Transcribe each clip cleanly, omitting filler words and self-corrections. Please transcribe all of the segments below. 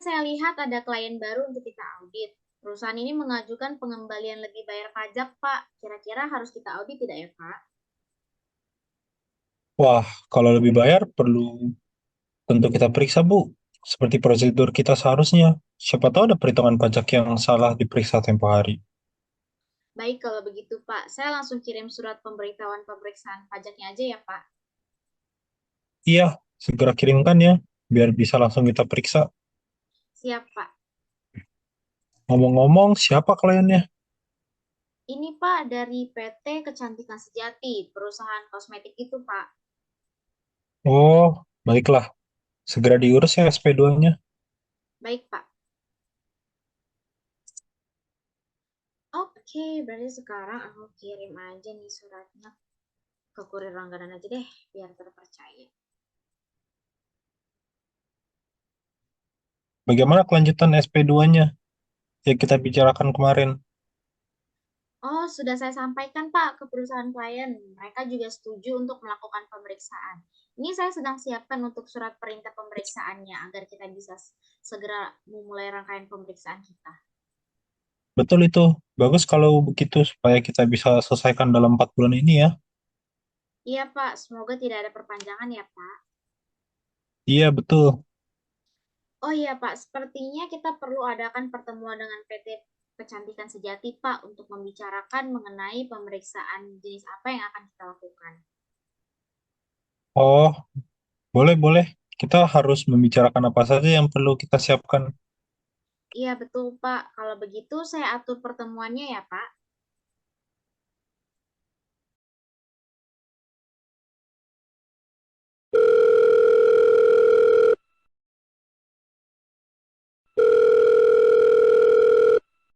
Saya lihat ada klien baru untuk kita audit. Perusahaan ini mengajukan pengembalian lebih bayar pajak, Pak. Kira-kira harus kita audit tidak ya, Pak? Wah, kalau lebih bayar perlu tentu kita periksa, Bu. Seperti prosedur kita seharusnya. Siapa tahu ada perhitungan pajak yang salah diperiksa tempo hari. Baik, kalau begitu, Pak. Saya langsung kirim surat pemberitahuan pemeriksaan pajaknya aja ya, Pak. Iya, segera kirimkan ya, biar bisa langsung kita periksa. Siap, Pak. Ngomong-ngomong, siapa kliennya? Ini, Pak, dari PT Kecantikan Sejati, perusahaan kosmetik itu, Pak. Oh, baiklah. Segera diurus ya SP2-nya. Baik, Pak. Oke, berarti sekarang aku kirim aja nih suratnya ke kurir langganan aja deh, biar terpercaya. Bagaimana kelanjutan SP2-nya yang kita bicarakan kemarin? Oh, sudah saya sampaikan, Pak, ke perusahaan klien. Mereka juga setuju untuk melakukan pemeriksaan. Ini saya sedang siapkan untuk surat perintah pemeriksaannya agar kita bisa segera memulai rangkaian pemeriksaan kita. Betul itu. Bagus kalau begitu supaya kita bisa selesaikan dalam 4 bulan ini ya. Iya, Pak. Semoga tidak ada perpanjangan ya, Pak. Iya, betul. Oh iya, Pak. Sepertinya kita perlu adakan pertemuan dengan PT Kecantikan Sejati, Pak, untuk membicarakan mengenai pemeriksaan jenis apa yang akan kita lakukan. Oh, boleh-boleh. Kita harus membicarakan apa saja yang perlu kita siapkan. Iya, betul, Pak. Kalau begitu, saya atur pertemuannya ya, Pak.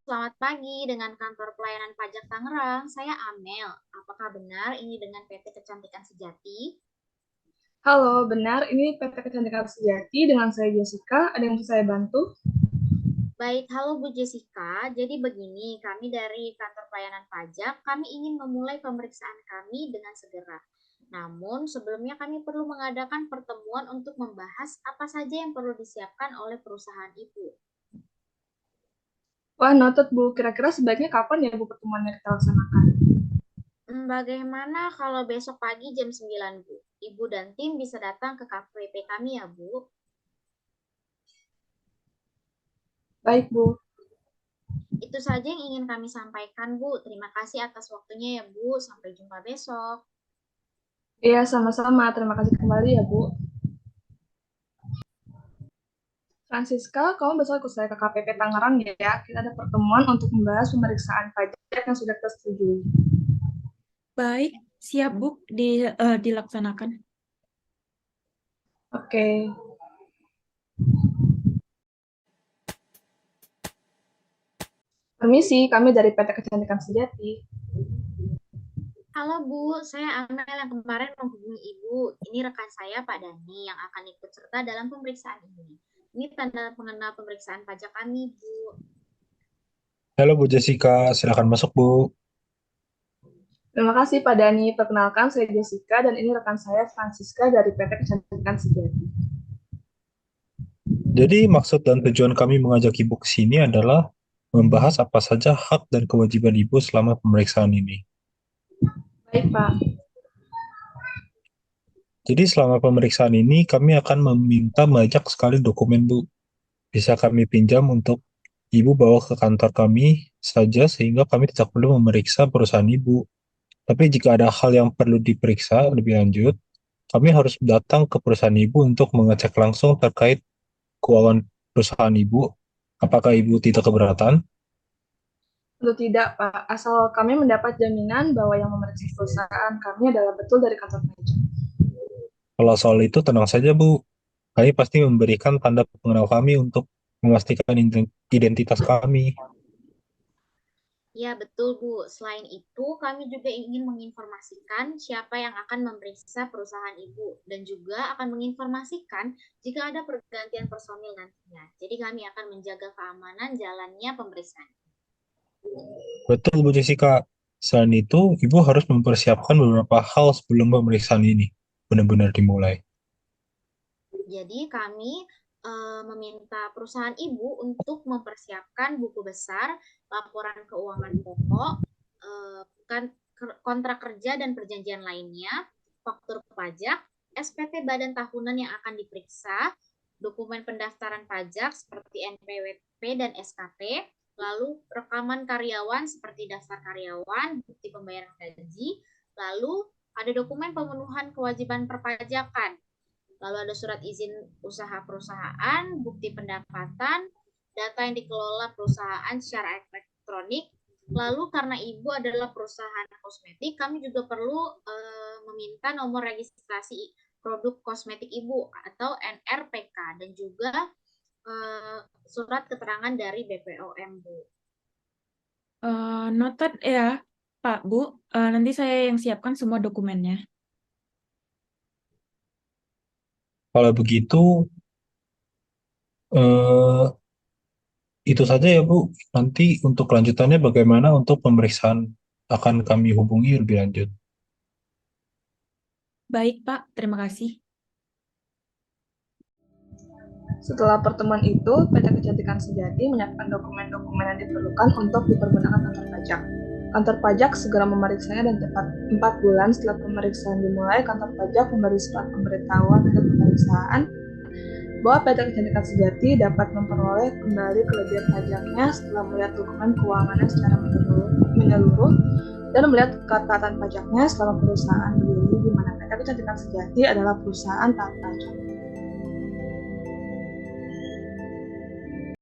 Selamat pagi dengan kantor pelayanan pajak Tangerang. Saya Amel. Apakah benar ini dengan PT Kecantikan Sejati? Halo, benar. Ini PT Kecantikan Sejati dengan saya Jessica. Ada yang bisa saya bantu? Baik, halo Bu Jessica. Jadi begini, kami dari kantor pelayanan pajak, kami ingin memulai pemeriksaan kami dengan segera. Namun, sebelumnya kami perlu mengadakan pertemuan untuk membahas apa saja yang perlu disiapkan oleh perusahaan Ibu. Wah, noted, Bu. Kira-kira sebaiknya kapan ya, Bu, pertemuannya kita laksanakan? Bagaimana kalau besok pagi jam 9, Bu? Ibu dan tim bisa datang ke KPP kami ya, Bu. Baik, Bu. Itu saja yang ingin kami sampaikan, Bu. Terima kasih atas waktunya ya, Bu. Sampai jumpa besok. Iya, sama-sama. Terima kasih kembali ya, Bu. Francisca, kamu besok ikut saya ke KPP Tangerang ya. Kita ada pertemuan untuk membahas pemeriksaan pajak yang sudah kita setujui. Baik, siap Bu, dilaksanakan. Oke. Permisi, kami dari PT Kecantikan Sejati. Halo Bu, saya Amel yang kemarin menghubungi Ibu. Ini rekan saya Pak Dani yang akan ikut serta dalam pemeriksaan ini. Ini tanda pengenal pemeriksaan pajak kami, Bu. Halo Bu Jessica, silakan masuk Bu. Terima kasih Pak Dani. Perkenalkan, saya Jessica dan ini rekan saya Francisca dari PT Kecantikan Sejati. Jadi maksud dan tujuan kami mengajak Ibu ke sini adalah membahas apa saja hak dan kewajiban Ibu selama pemeriksaan ini. Baik, Pak. Jadi selama pemeriksaan ini kami akan meminta banyak sekali dokumen Bu. Bisa kami pinjam untuk Ibu bawa ke kantor kami saja sehingga kami tidak perlu memeriksa perusahaan Ibu. Tapi jika ada hal yang perlu diperiksa lebih lanjut, kami harus datang ke perusahaan Ibu untuk mengecek langsung terkait keuangan perusahaan Ibu. Apakah Ibu tidak keberatan? Tentu tidak, Pak. Asal kami mendapat jaminan bahwa yang memeriksa perusahaan kami adalah betul dari kantor pajak. Kalau soal itu tenang saja Bu, kami pasti memberikan tanda pengenal kami untuk memastikan identitas kami. Ya, betul Bu. Selain itu, kami juga ingin menginformasikan siapa yang akan memeriksa perusahaan Ibu dan juga akan menginformasikan jika ada pergantian personil nantinya. Jadi kami akan menjaga keamanan jalannya pemeriksaan. Betul Bu Jessica. Selain itu, Ibu harus mempersiapkan beberapa hal sebelum pemeriksaan ini benar-benar dimulai. Jadi kami meminta perusahaan ibu untuk mempersiapkan buku besar, laporan keuangan pokok, kontrak kerja dan perjanjian lainnya, faktur pajak, SPT badan tahunan yang akan diperiksa, dokumen pendaftaran pajak seperti NPWP dan SKP, lalu rekaman karyawan seperti daftar karyawan, bukti pembayaran gaji, lalu ada dokumen pemenuhan kewajiban perpajakan, lalu ada surat izin usaha perusahaan, bukti pendapatan, data yang dikelola perusahaan secara elektronik. Lalu karena ibu adalah perusahaan kosmetik, kami juga perlu meminta nomor registrasi produk kosmetik ibu atau NRPK dan juga surat keterangan dari BPOM, Bu. Noted ya, Pak, Bu. Nanti saya yang siapkan semua dokumennya. Kalau begitu, eh, itu saja ya Bu. Nanti untuk kelanjutannya bagaimana untuk pemeriksaan akan kami hubungi lebih lanjut. Baik, Pak. Terima kasih. Setelah pertemuan itu, PT Kecantikan Sejati menyiapkan dokumen-dokumen yang diperlukan untuk dipergunakan kantor pajak. Kantor pajak segera memeriksanya dan tepat 4 bulan setelah pemeriksaan dimulai, kantor pajak memberi surat pemberitahuan hasil pemeriksaan bahwa PT Kecantikan Sejati dapat memperoleh kembali kelebihan pajaknya setelah melihat dokumen keuangannya secara menyeluruh dan melihat ketaatan pajaknya selama perusahaan berdiri di mana PT Kecantikan Sejati adalah perusahaan taat pajak.